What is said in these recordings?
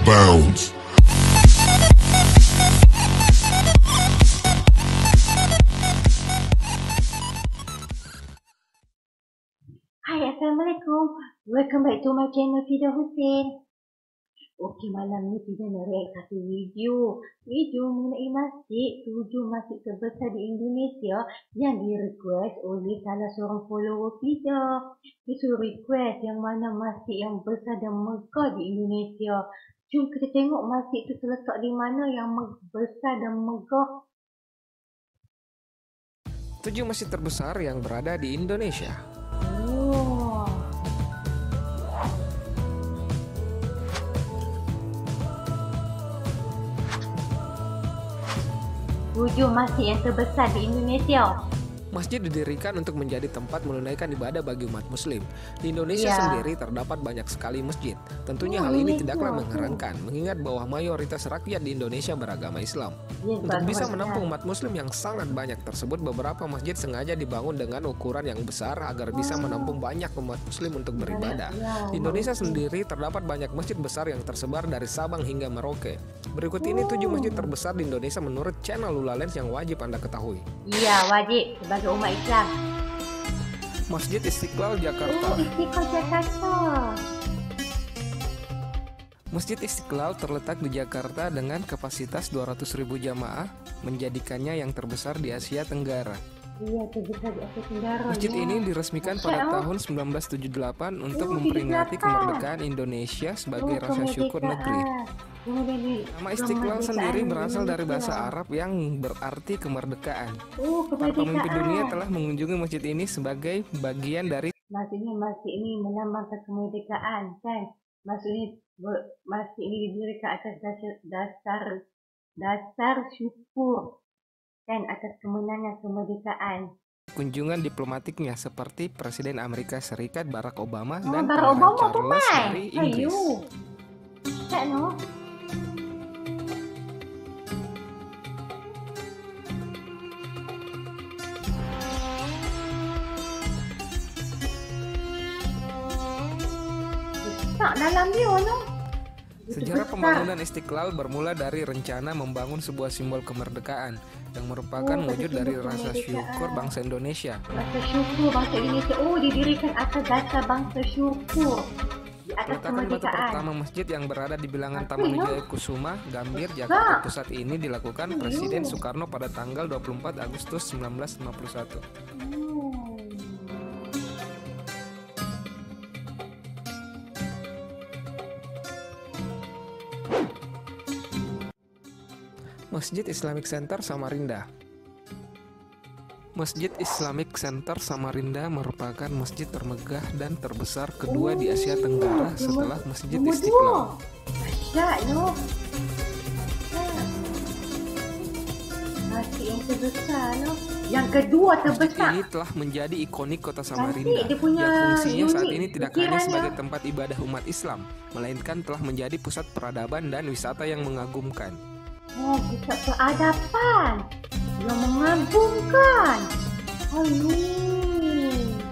bounds. Hai, Assalamualaikum. Welcome back to my channel Fida Hussein. Okey, malam ni Fida nak react satu video mengenai masjid, 7 masjid terbesar di Indonesia yang di-request oleh salah seorang follower Fida. Dia suruh request yang mana masjid yang besar dan megah di Indonesia. Jom kita tengok masjid itu terletak di mana yang besar dan megah. 7 masjid terbesar yang berada di Indonesia. Oh. Tujuh masjid yang terbesar di Indonesia. Masjid didirikan untuk menjadi tempat menunaikan ibadah bagi umat muslim. Di Indonesia sendiri terdapat banyak sekali masjid. Tentunya hal ini tidaklah mengherankan, mengingat bahwa mayoritas rakyat di Indonesia beragama Islam. Untuk bisa menampung umat muslim yang sangat banyak tersebut, beberapa masjid sengaja dibangun dengan ukuran yang besar agar bisa menampung banyak umat muslim untuk beribadah. Di Indonesia sendiri terdapat banyak masjid besar yang tersebar dari Sabang hingga Merauke. Berikut ini 7 masjid terbesar di Indonesia menurut channel Lulalens yang wajib Anda ketahui. Iya, wajib sebagai umat Islam. Masjid Istiqlal Jakarta. Istiqlal Jakarta. Masjid Istiqlal terletak di Jakarta dengan kapasitas 200.000 jamaah, menjadikannya yang terbesar di Asia Tenggara. Iya, terbesar di Asia Tenggara. Masjid ini diresmikan pada tahun 1978 untuk memperingati kemerdekaan Indonesia sebagai rasa syukur negeri. Nama Istiqlal sendiri berasal dari bahasa Arab yang berarti kemerdekaan. Para pemimpin dunia telah mengunjungi masjid ini sebagai bagian dari Maksudnya masjid ini melambangkan kemerdekaan, kan? Maksudnya masjid ini didirikan atas dasar syukur, kan, atas kemenangan kemerdekaan. Kunjungan diplomatiknya seperti Presiden Amerika Serikat Barack Obama dan Barack Pangeran Obama Charles dari Inggris. Tak no? Tak dalam dia no? Sejarah pembangunan Istiqlal bermula dari rencana membangun sebuah simbol kemerdekaan yang merupakan wujud dari rasa syukur bangsa Indonesia. Rasa syukur bangsa Indonesia. Oh, didirikan atas dasar bangsa syukur. Di atas Peletakan batu kemerdekaan. pertama masjid yang berada di bilangan Taman Wijaya Kusuma, Gambir, Jakarta Pusat ini dilakukan Presiden Soekarno pada tanggal 24 Agustus 1951. Masjid Islamic Center Samarinda. Masjid Islamic Center Samarinda merupakan masjid termegah dan terbesar kedua di Asia Tenggara setelah Masjid Istiqlal. Dahsyat, no? Masjid yang terbesar, no? Yang kedua terbesar. Ini telah menjadi ikonik kota Samarinda, Dia punya yang fungsinya saat ini tidak hanya ukirannya. sebagai tempat ibadah umat Islam, melainkan telah menjadi pusat peradaban dan wisata yang mengagumkan. Oh, pusat peradaban yang mengagumkan.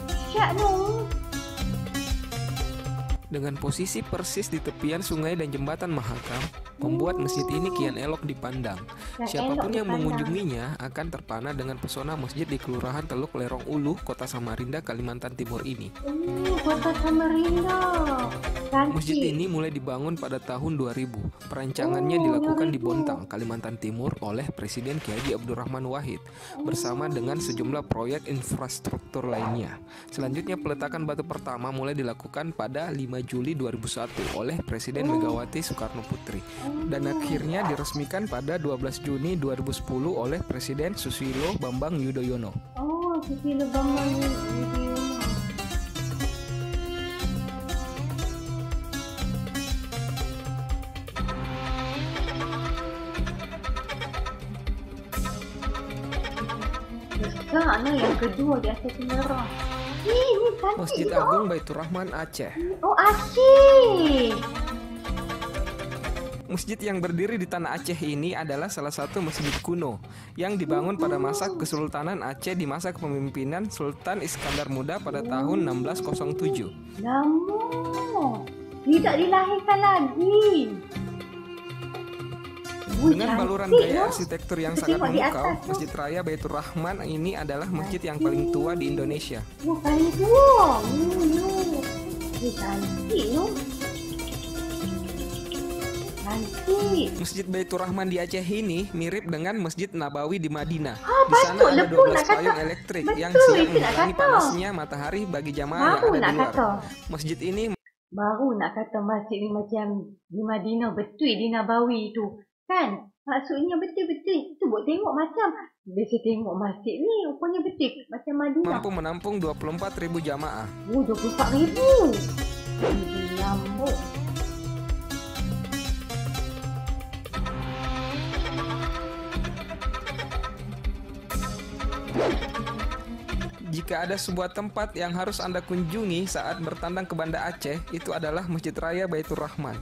Dahsyat, no? Dengan posisi persis di tepian sungai dan jembatan Mahakam, membuat masjid ini kian elok dipandang. Siapapun yang mengunjunginya akan terpana dengan pesona masjid di Kelurahan Teluk Lerong Ulu, Kota Samarinda, Kalimantan Timur ini. Kota Samarinda. Masjid ini mulai dibangun pada tahun 2000. Perancangannya dilakukan di Bontang, Kalimantan Timur oleh Presiden Kiai Haji Abdurrahman Wahid bersama dengan sejumlah proyek infrastruktur lainnya. Selanjutnya peletakan batu pertama mulai dilakukan pada 5 Juli 2001 oleh Presiden Megawati Soekarno Putri dan akhirnya diresmikan pada 12 Juni 2010 oleh Presiden Susilo Bambang Yudhoyono. Oh, Susilo Bambang Yudhoyono. Besar, no? Yang kedua di Asia Tenggara. Ini cantik. Masjid Agung Baitur Rahman Aceh. Oh, Aceh. Masjid yang berdiri di tanah Aceh ini adalah salah satu masjid kuno yang dibangun pada masa Kesultanan Aceh di masa kepemimpinan Sultan Iskandar Muda pada tahun 1607. Lama. Tidak dilahirkan lagi. Dengan baluran cantik, gaya no? arsitektur yang Kita sangat tengok di memukau, atas tu. Masjid Raya Baitur Rahman ini adalah masjid yang paling tua di Indonesia. Paling tua. Cantik, no? Cantik. Masjid Baitur Rahman di Aceh ini mirip dengan Masjid Nabawi di Madinah. Ah, Di sana patut ada lah pun 12 nak kata. payung elektrik yang Betul, siap itu nak menghalangi kata. panasnya matahari bagi jamaah Baru yang ada nak di luar. kata. Masjid ini Baru nak kata masjid ni macam di Madinah, betul di Nabawi tu. Kan? Maksudnya betul-betul. Tu buat tengok macam. Biasa tengok masjid ni rupanya betul macam Madinah. mampu menampung 24.000 jamaah. 24,000. Lambuk. Jika ada sebuah tempat yang harus Anda kunjungi saat bertandang ke Banda Aceh, itu adalah Masjid Raya Baitur Rahman.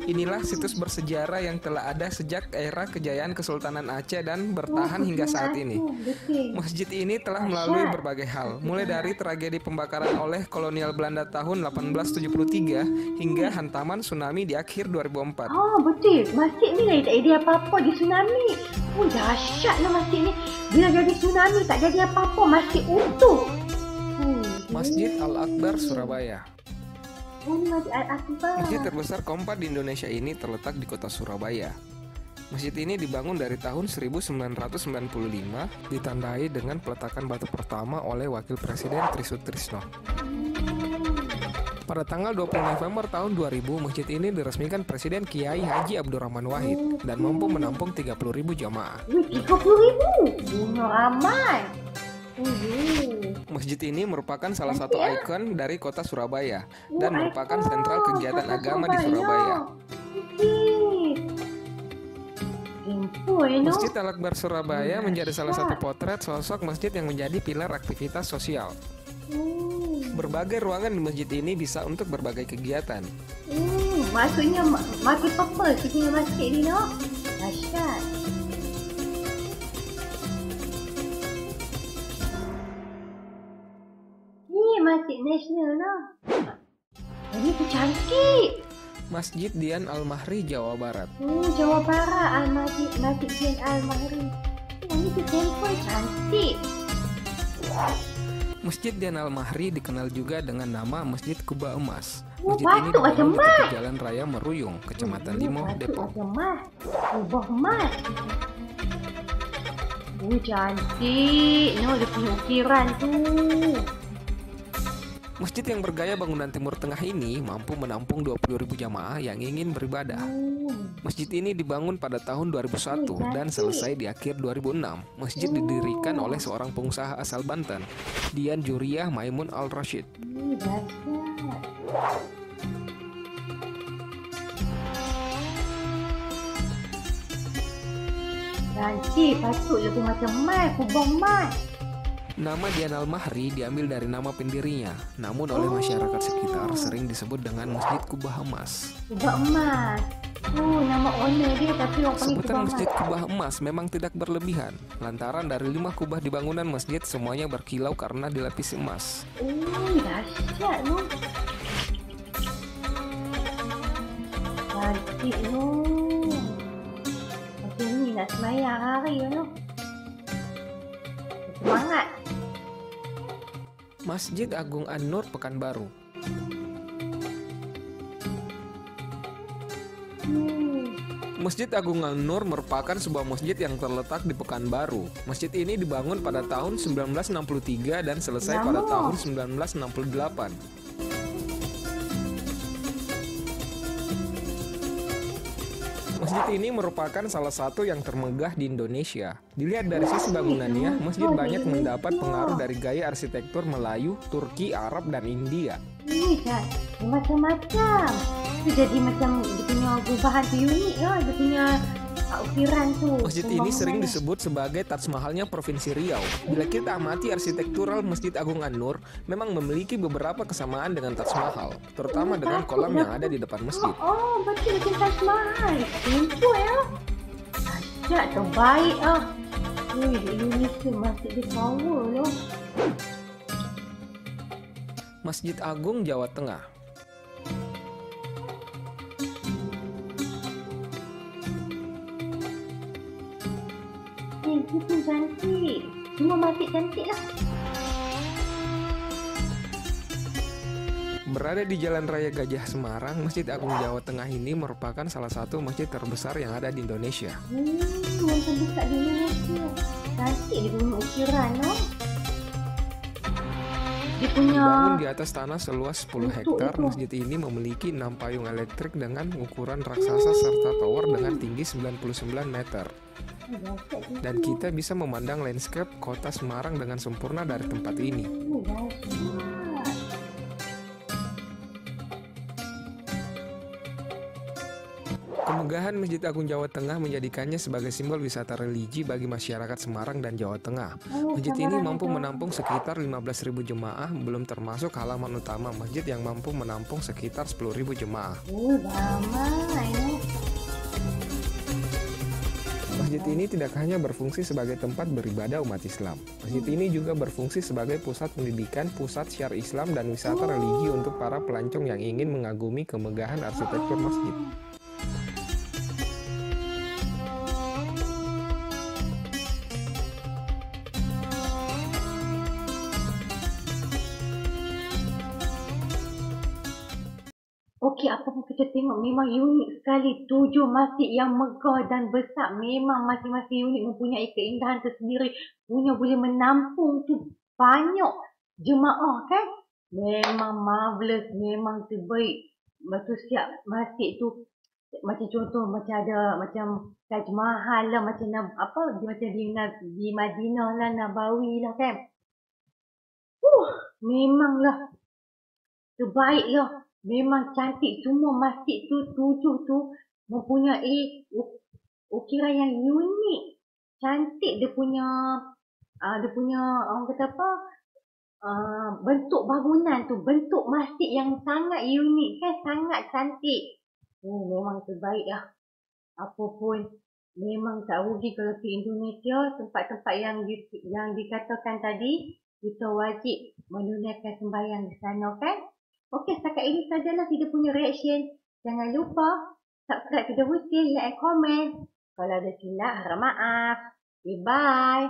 Inilah situs bersejarah yang telah ada sejak era kejayaan Kesultanan Aceh dan bertahan hingga saat ini. Masjid ini telah melalui berbagai hal, mulai dari tragedi pembakaran oleh kolonial Belanda tahun 1873 hingga hantaman tsunami di akhir 2004. Oh, betul. Masjid ni lagi tak ada apa-apa di tsunami. Oh, dahsyatlah masjid ni. Bila jadi tsunami tak jadi apa-apa, masjid utuh. Masjid Al-Akbar Surabaya. Oh, ni Masjid Al-Akbar. Masjid terbesar keempat di Indonesia ini terletak di kota Surabaya. Masjid ini dibangun dari tahun 1995, ditandai dengan peletakan batu pertama oleh Wakil Presiden Tri Sutrisno. Pada tanggal 20 November tahun 2000, masjid ini diresmikan Presiden Kiai Haji Abdurrahman Wahid dan mampu menampung 30.000 jamaah. 30,000? Ramai. Masjid ini merupakan salah satu ikon dari kota Surabaya dan merupakan sentral kegiatan agama di Surabaya. Masjid Al-Akbar Surabaya menjadi salah satu potret sosok masjid yang menjadi pilar aktivitas sosial. Berbagai ruangan di masjid ini bisa untuk berbagai kegiatan. Maksudnya makin purpose punya masjid ni, no? Dahsyat. Masjid Nasional, no? Ini tu cantik. Masjid Dian Al-Mahri, Jawa Barat. Jawa Barat, Masjid Dian Al-Mahri. Ini tu temple cantik. Masjid Dian Al-Mahri dikenal juga dengan nama Masjid Kubah Emas. Masjid ini dibangun di Jalan Raya Meruyung, Kecamatan Limoh, Depok. Kubah emas. Cantik. No, dia punya ukiran tu. Masjid yang bergaya bangunan Timur Tengah ini mampu menampung 20.000 jamaah yang ingin beribadah. Masjid ini dibangun pada tahun 2001 dan selesai di akhir 2006. Masjid didirikan oleh seorang pengusaha asal Banten, Dian Juriyah Maimun Al-Rashid. Cantik, patut lebih macam emas, kubah emas. Nama Dian Al-Mahri diambil dari nama pendirinya, namun oleh masyarakat sekitar sering disebut dengan Masjid Kubah Emas. Kubah emas. Nama owner dia tapi orang panggil Sebutan kubah Masjid emas. Kubah Emas memang tidak berlebihan, lantaran dari 5 kubah di bangunan masjid semuanya berkilau karena dilapisi emas. Dahsyat tu. Cantik tu. Macam ni nak semayang hari tu. Semangat. Masjid Agung An-Nur, Pekanbaru. Masjid Agung An-Nur merupakan sebuah masjid yang terletak di Pekanbaru. Masjid ini dibangun pada tahun 1963 dan selesai pada tahun 1968. Masjid ini merupakan salah satu yang termegah di Indonesia. Dilihat dari sisi bangunannya, masjid banyak mendapat pengaruh dari gaya arsitektur Melayu, Turki, Arab, dan India. Kan? Macam-macam. Itu jadi macam dia punya gubahan tu unik lah. Dia punya ukiran tu. Masjid ini sering disebut sebagai Taj Mahalnya Provinsi Riau. Bila kita amati arsitektural Masjid Agung An-Nur, memang memiliki beberapa kesamaan dengan Taj Mahal, terutama dengan kolam yang ada di depan masjid. Betul macam Taj Mahal. Simple ya. Dahsyat, terbaik ah. Di Indonesia masjid di power loh. Masjid Agung, Jawa Tengah. Itu cantik. Semua masjid cantik lah. Berada di Jalan Raya Gajah Semarang, Masjid Agung Jawa Tengah ini merupakan salah satu masjid terbesar yang ada di Indonesia. Yang terbesar di Indonesia. Cantik dia punya ukiran, no? Dibangun di atas tanah seluas 10 hektar, masjid ini memiliki 6 payung elektrik dengan ukuran raksasa serta tower dengan tinggi 99 meter. Dan kita bisa memandang landscape kota Semarang dengan sempurna dari tempat ini. Kemegahan Masjid Agung Jawa Tengah menjadikannya sebagai simbol wisata religi bagi masyarakat Semarang dan Jawa Tengah. Masjid ini mampu menampung sekitar 15.000 jemaah, belum termasuk halaman utama masjid yang mampu menampung sekitar 10.000 jemaah. Masjid ini tidak hanya berfungsi sebagai tempat beribadah umat Islam. Masjid ini juga berfungsi sebagai pusat pendidikan, pusat syiar Islam, dan wisata religi untuk para pelancong yang ingin mengagumi kemegahan arsitektur masjid. Okey, apa pun kita tengok memang unik sekali. 7 masjid yang megah dan besar. Memang masing-masing unit mempunyai keindahan tersendiri. Punya boleh menampung tu banyak jemaah kan. Memang marvelous, memang terbaik. Betul siap masjid tu. Macam contoh macam ada macam Taj Mahal lah, macam di Madinah lah, Nabawi lah kan. Memanglah terbaik lah. Memang cantik. Semua masjid tu 7 tu mempunyai ukiran yang unik. Cantik dia punya orang kata apa? Bentuk bangunan tu, bentuk masjid yang sangat unik kan, sangat cantik. Memang terbaik lah. Apa pun memang tak rugi kalau ke Indonesia, tempat-tempat yang dikatakan tadi, kita wajib menunaikan sembahyang di sana kan. Okey, setakat ini sajalah kita punya reaction. Jangan lupa subscribe Fida Husin, like and komen. Kalau ada silap, harap maaf. Okay, bye.